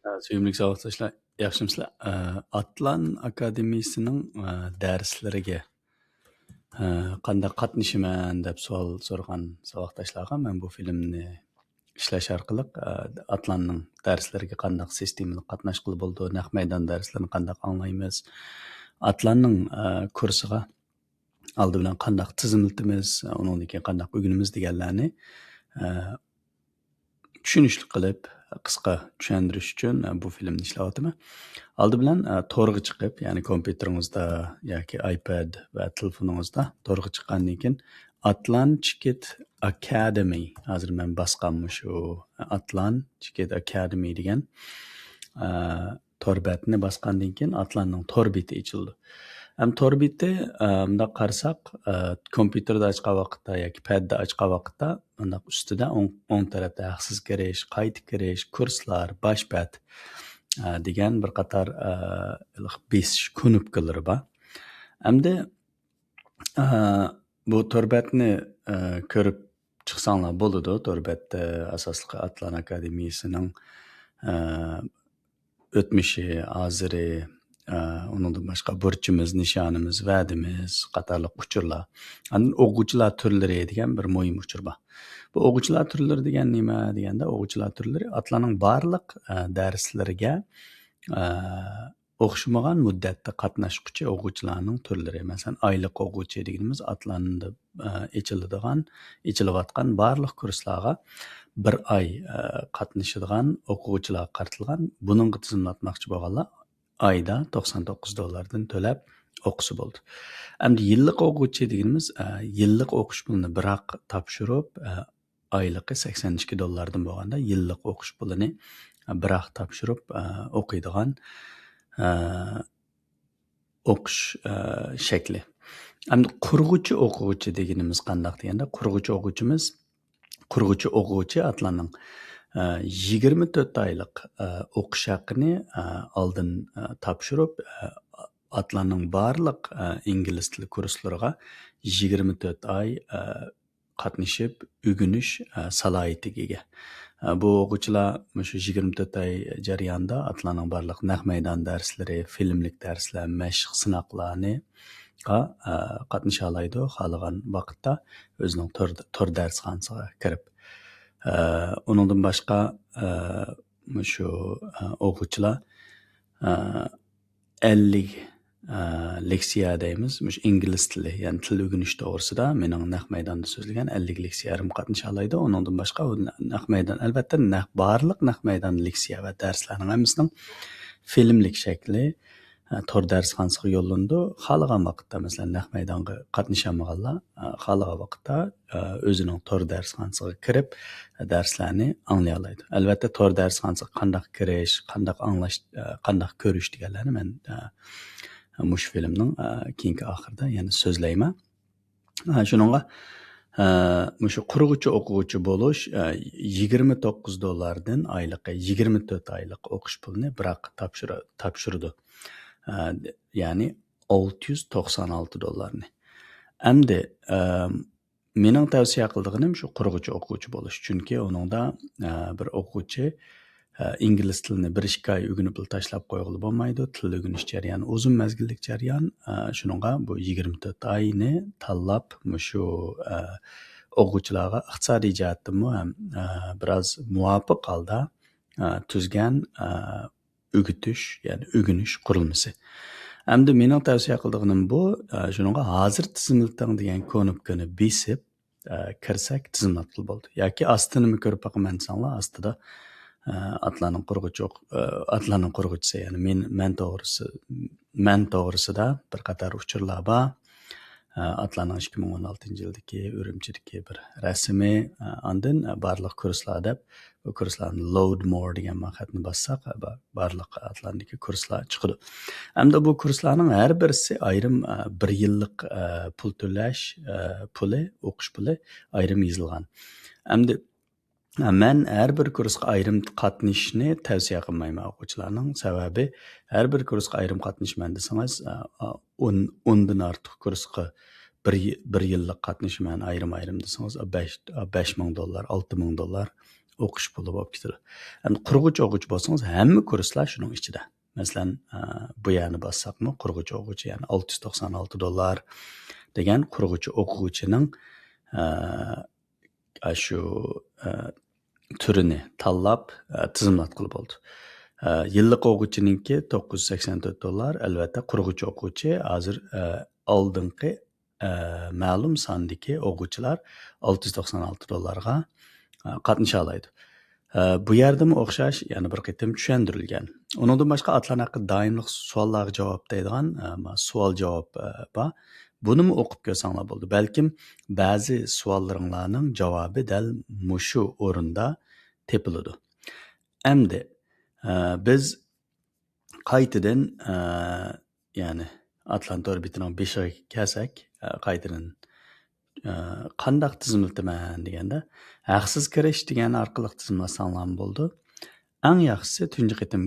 Suyumlik savoqdaşlar, yaxshimisilar? Atlan Akademiyasining darslariga qanday qatnashaman deb savol so'ragan savoqdaşlarga men bu filmni ishlash orqali Atlanning darslariga qanday sistemali qatnashqili bo'ldi, naq maydon darslarini qanday anglaymiz, Atlanning kursiga oldi bilan qanday tizimlatimiz, undan keyin qanday o'rganamiz deganlarni tushunishli qilib qisqa tushuntirish uchun bu filmni ishlayapman. Oldi bilan to'rga chiqib, ya'ni kompyuteringizda yoki iPad va telefoningizda to'rga chiqqandan keyin Atlan Chicket Academy, hozir men bosganman shu Atlan Chicket Academy degan to'r betini bosgandan keyin Atlanning to'r beti ochildi. Ham to'r beti bunda qarasak, kompyuterda ochgan vaqtda yoki padda ochgan vaqtda bunda ustida o'ng tarafda haqsiz kirish, qayta kirish, kurslar, bosh bet degan bir qator besish knopkalari bor. Hamda bu to'r betni ko'rib chiqsanglar bo'ladi. To'r betda asosli Atlan Akademiyasining o'tmishi, hoziri, undan boshqa burchimiz, nishonimiz, va'dimiz qatorliq uchurlar. O'quvchilar turlari degan bir muhim uchur bor. Bu o'quvchilar turlari degan nima deganda, o'quvchilar turlari Atlanning barliq darslariga o'xshamagan muddatda qatnashuvchi o'quvchilarning turlari. Masalan, oylik o'quvchi deganimiz Atlanning ichilayotgan barliq kurslarga bir oy qatnashadigan o'quvchilar qaratilgan. Buning tizimlatmoqchi bo'lganlar oyda $99 to'lab o'qisa bo'ldi. Endi yillik o'quvchi deganimiz yillik o'qish pulini biroq topshirib, oyligi $82 bo'lganda yillik o'qish pulini biroq topshirib o'qiydigan o'qish shakli. Endi qurg'uvchi o'quvchi deganimiz qanday deganda, qurg'uvchi o'quvchi Atlanning 24 oylik o'qish haqqini oldin topshirib, Atlanning barliq ingliz tili kurslariga 24 oy qatnashib o'rganish salohiyatiga ega. Bu o'quvchilar shu 24 oy jarayonida Atlanning barliq naq maydon darslari, filmlik darslar, mashq sinoqlarni qatnasha oladi. Xohlagan vaqtda o'zining to'r darsxonasiga kirib. Undan boshqa shu o'quvchilar 50 leksiya deymiz. Ingliz tili, ya'ni til o'rganish to'g'risida mening naq maydonda so'zlagan 50 leksiyarim qatnasha oladi. Undan boshqa naq maydon, albatta barliq naq maydon leksiya va darslarning hammasining filmlik shakli to'r darsxonasiga yo'llandi. Xohlagan vaqtda, masalan, naq maydonga qatnashamaganlar xohlagan vaqtda o'zining to'r darsxonasiga kirib darslarni anglay oladi. Albatta to'r darsxonasiga qanday kirish, qanday anglash, qanday ko'rish deganlarni men mush filmning keyingi oxirida yana so'zlayman. Shuningga shu qurg'uvchi o'quvchi bo'lish $29 dan oyligi 24 oylik o'qish pulini biroq topshirdi. Ya'ni $696. Endi mening tavsiya qildiganim shu qurg'uvchi o'quvchi bo'lish. Chunki uningda bir o'quvchi ingliz tilini 1-2 oy o'rganib tashlab qo'yg'ili bo'lmaydi. Til o'rganish jarayoni uzun mazgillik jarayon. Shuningga bu 24 oyni tanlab shu o'quvchilarga iqtisodiy jihatdan ham biroz muvofiq holda tuzgan o'gitish, ya'ni o'rganish qurilmasi. Endi mening tavsiya qildiganim bu, shuningga hozir tizimlating degan knopkani besib kirsak tizimlatib bo'ldi. Yoki ostini ko'rib boqaman desanglar, ostida Atlanning qurg'uvchisi, ya'ni men to'g'risida bir qator uchurlar bor. Atlanning 2016-yildagi Urumchidagi bir rasmi, ondan barliq kurslar deb, bu kurslarni load more degan maqsadni bossak, barliq Atlandagi kurslar chiqadi. Hamda bu kurslarning har birisi ayrim 1 yillik pul to'lash puli, o'qish puli ayrim yozilgan. Hamda men har bir kursga ayrim qatnashishni tavsiya qilmayman o'quvchilarning. Sababi har bir kursga ayrim qatnashman desangiz, 10 dan ortiq kursga bir yillik qatnashman ayrim desangiz $5,000, $6,000 o'qish puli bo'lib ketadi. Endi qurg'uchi o'quvchi bo'lsangiz, hamma kurslar shuning ichida. Masalan, bu yerni bossaqmi, qurg'uchi o'quvchi, ya'ni $696 degan qurg'uchi o'quvchining shu turini tanlab tizimlatqili bo'ldi. Yillik o'quvchininki $984. Albatta, qurg'uchi o'quvchi hozir oldingi ma'lum sondagi o'quvchilar $696 qatnasha oladi. Bu yerdami o'xshash, ya'ni bir qitim tushuntirilgan. Undan boshqa atlan haqida doimli savollarga javob deydigan savol javob bor. Buni o'qib ko'rsanglar bo'ldi. Balkim ba'zi savollaringlarning javobi dal mushu o'rinda tepiladi. Endi biz qaytadan ya'ni Atlant orbitining beshiga kelsak, qaytadan qandaq tizimlataman deganda, haqsiz kirish degan orqali tizimlasanglar bo'ldi. Eng yaxshisi tunji qitim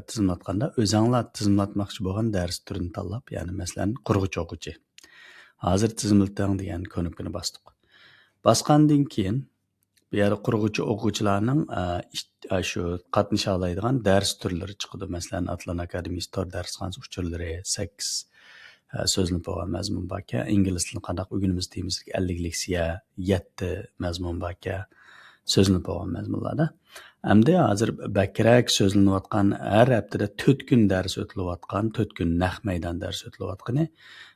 tizimlatganda o'zinglar tizimlatmoqchi bo'lgan dars turini tanlab, ya'ni masalan qurg'uchi o'quvchi. Hozir tizimlating degan knopkani bosdik. Bosgandan keyin bu yer qurg'uchi o'quvchilarning shu qatnasha oladigan dars turlari chiqadi. Masalan, Atlan Akademiyasi tor darsxonasi uchurlari 8 so'zlanib bo'lgan mazmun bor ekan. Ingliz tilini qanday o'rganamiz deymiz, 50 leksiya, 7 mazmun bor ekan. So'zlanib bo'lgan mazmunlarda. Endi hozir bakrak so'zlanayotgan, har haftada 4 kun dars o'tilayotgan, 4 kun naq maydon dars o'tilayotgani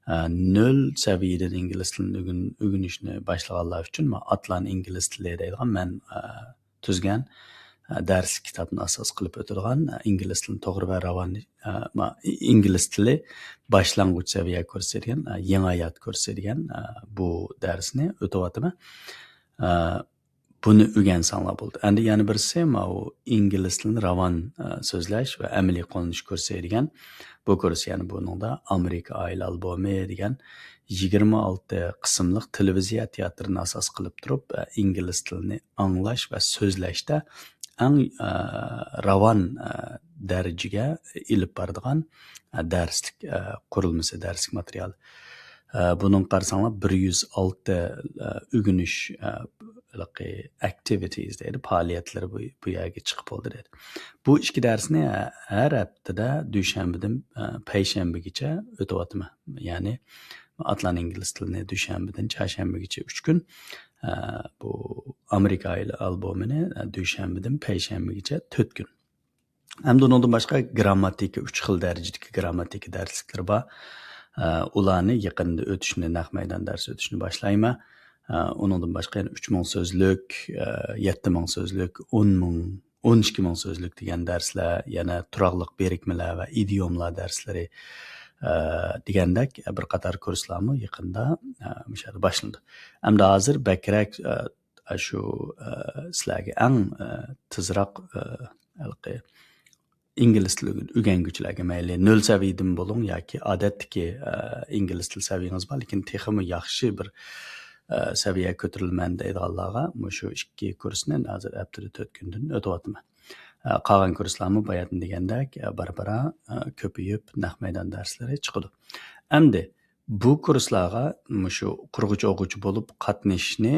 0 saviyadan ingliz tilini o'rganishni boshlaganlar uchun Atlan ingliz tili deydigan men tuzgan dars kitobni asos qilib o'tilgan ingliz tilini to'g'ri va ravon ingliz tili boshlang'ich saviya ko'rsatgan, yangi hayot ko'rsatgan bu darsni o'tyapman. Buni o'rgansanglar bo'ldi. Endi yana birisi ingliz tilini ravon so'zlash va amaliy qo'llanish ko'rsatadigan bu kurs, ya'ni buningda Amerika oila albomi degan 26 qismliq televiziya teatrini asos qilib turib, ingliz tilini anglash va so'zlashda eng ravon darajaga ilib boradigan darslik qurilmasi, darslik material. Bunun qarasanglar 106 o'rganish activities deydi, faoliyatlari bu yerga chiqib oldi deydi. Bu ikki darsni har haftada dushanbadan payshanbagacha o'tyapman. Ya'ni Atlan ingliz tilini dushanbadan chorshanbagacha 3 kun, bu Amerika albomini dushanbadan payshanbagacha 4 kun. Hamda undan boshqa grammatika 3 xil darajadagi grammatika darsliklari bor. Ularni yaqinda o'tishni, naq maydon dars o'tishni boshlayman. Onundan başqa 3000 sözlük, 7000 sözlük, 10.000, 12.000 sözlük degan darslar, yana turaqliq berikmalar va idiomlar darslari degandek bir qator kurslarmi yaqinda boshlandi. Hamda hozir bakrak shu sizlarga eng tezroq ingliz tili o'rganuvchilarga mayli 0 saviyadan bo'ling yoki odatdagi ingliz tili saviyangiz bor, lekin texmi yaxshi bir seviye ko'tarilman deydiganlarga shu ikki kursni hozir haftada 4 kundan o'tyapman. Qolgan kurslarni bayatın degandek barbara ko'payib naq maydon darslari chiqadi. Endi bu kurslarga shu qurg'uchi o'quvchi bo'lib qatnashishni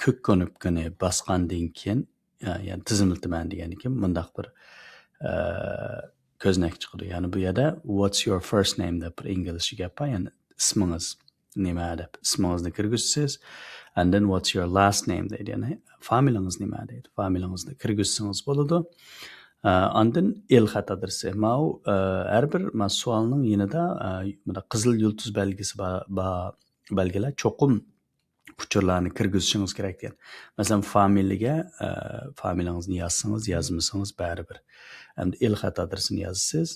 ko'k konopkani bosgandan keyin, ya'ni tizimlataman degandan keyin bundaq bir ko'znak chiqadi. Ya'ni bu yerda what's your first name deb bir inglizcha gap bor, ya'ni ismingiz nima deb ismingizni kirgizsiz, and then what's your last name deydi, ya'ni familiyangiz nima deydi, familiyangizni kirgizsangiz bo'ladi. Ondan el xat adresi. Har bir savolning yanida qizil yulduz belgisi belgilar cho'qim uchurlarni kirgizishingiz kerak ekan. Masalan, familiyangizni yozsangiz, yozmasangiz baribir. Endi el xat adresini yozasiz,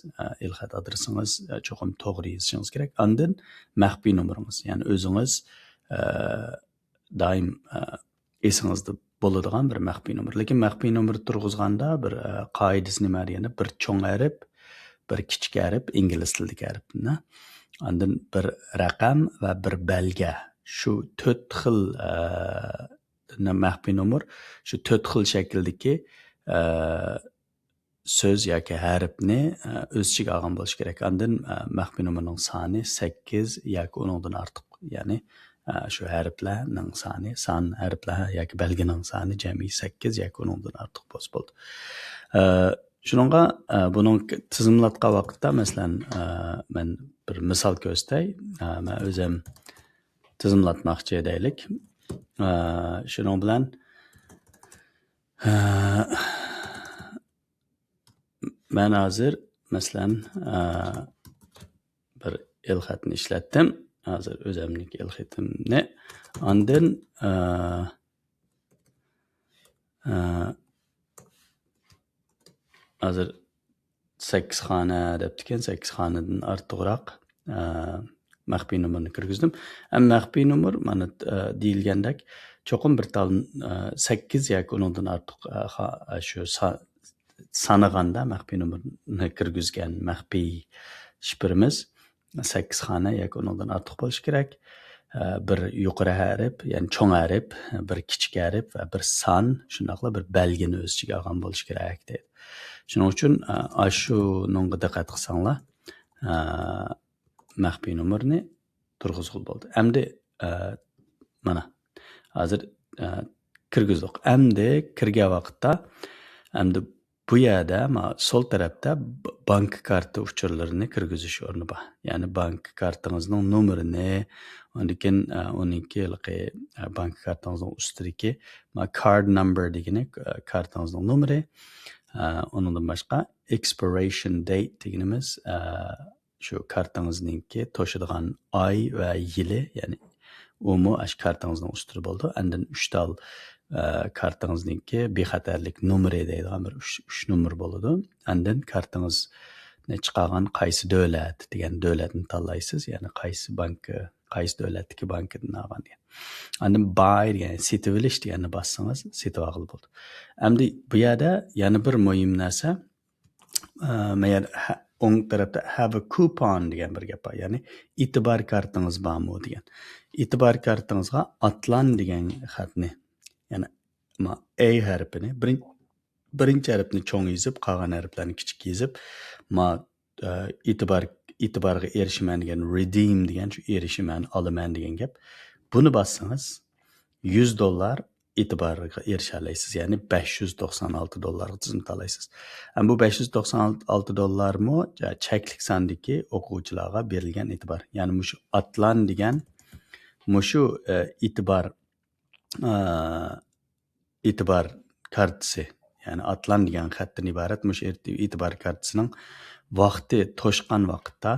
el xat adresingiz cho'qim to'g'ri yozishingiz kerak. Ondan maxfiy nomeringiz, ya'ni o'zingiz doim esingizda bo'ladigan bir maxfiy nomer. Lekin maxfiy nomer turg'izganda bir qoidasi nima deganda, bir cho'ng harf, bir kichik harf, ingliz tilidagi harfni, ondan bir raqam va bir belga. Shu 4 xil maxfiy nomer, shu 4 xil shakldagi söz yoki harfni o'z ichiga olgan bo'lishi kerak. Ondan maxfiy nomerning soni 8 yoki 10 dan ortiq, ya'ni shu harflarning soni, harflar yoki belgining soni jami 8 yoki undan ortiq bo'lsa bo'ldi. Shuningga buning tizimlatgan vaqtda masalan men bir misol ko'rsatay. Men o'zim tizimlatmoqchi deylik. Shuning bilan men hozir masalan bir el-xatni ishlatdim. Hozir o'zimning el-xatimni ondan hozir 8 xona debdikan, 8 xonadan ortiqroq maxfiy nomerni kirgizdim. Maxfiy nomer mana deyilgandek cho'qim bir tal 8 yoki undan ortiq shu sanaganda maxfiy nomerni kirgizgan maxfiy shifrimiz 8 xona yoki undan ortiq bo'lishi kerak. Bir yuqori harf, ya'ni cho'ng harf, bir kichik harf va bir son, shundoqla bir belgini o'z ichiga olgan bo'lishi kerak deydi. Shuning uchun shunga diqqat qilsanglar, maxfiy nomerni turg'izib bo'ldi. Endi mana hozir kirgizdik. Endi kirgan vaqtda endi bu yerda sol tarafda bank karta uchurlarini kirgizish o'rni bor. Ya'ni bank kartangizning nomerini, ondan uningki bank kartangizning ustidagi card number degani kartangizning nomeri, undan boshqa expiration date deganimiz shu kartangizningki to'shadigan oy va yili, ya'ni umu ash kartangizning ustida bo'ldi. Undan 3 tal kartangizningki bexatarlik nomeri deydigan bir 3 nomer bo'ladi. Undan kartangizni chiqargan qaysi davlat degan davlatni tanlaysiz, ya'ni qaysi banki, qaysi davlatdagi bankidan olgan degan. Undan buy degan setib olish deganni bossangiz setib olib bo'ldi. Endi bu yerda yana bir muhim narsa, men o'ng tarafda have a coupon degan bir gap bor. Ya'ni e'tibor kartangiz bormi degan. E'tibor kartangizga atlan degan xatni, ya'ni A harfini birinchi harfni cho'ng yozib, qolgan harflarni kichik yozib, e'tiborga erishiman degan redeem degan shu erishiman, olaman degan gap. Buni bossangiz $100 e'tiborga erisha olasiz, ya'ni $596 tizimda olasiz. Bu $596 mu cheklik sondagi o'quvchilarga berilgan e'tibor. Ya'ni mushu atlan degan mushu e'tibor kartasi, ya'ni atlan degan xatdan iborat mushu e'tibor kartasining vaqti to'shqan vaqtda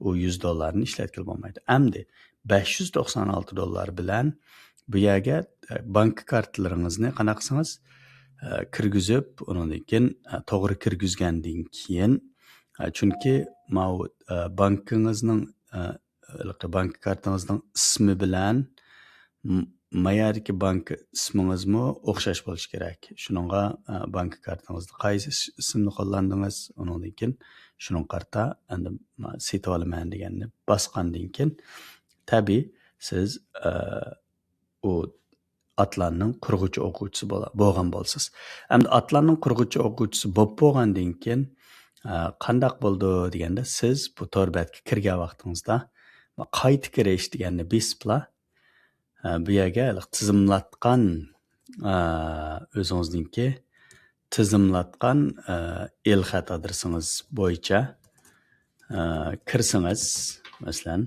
u $100 ishlatib bo'lmaydi. Endi $596 bilan bu yerga bank kartalaringizni qana qilsangiz kirgizib, undan keyin to'g'ri kirgizgandan keyin, chunki bankingizning bank kartangizning ismi bilan mayerdagi bank ismingizmi o'xshash bo'lishi kerak. Shuningga bank kartangizni qaysi ismni qo'llandingiz, undan keyin shuning qarta endi setib olaman deganni bosgandan keyin tabiiy siz u atlanning qurg'uvchi o'quvchisi bo'lgan bo'lsiz. Endi atlanning qurg'uvchi o'quvchisi bo'lib bo'lgandan keyin qandaq bo'ldi deganda, siz bu to'rbatga kirgan vaqtingizda qayta kirish deganni besibla bu yerga tizimlatgan o'zingizningki tizimlatgan el-xat adresingiz bo'yicha kirsangiz, masalan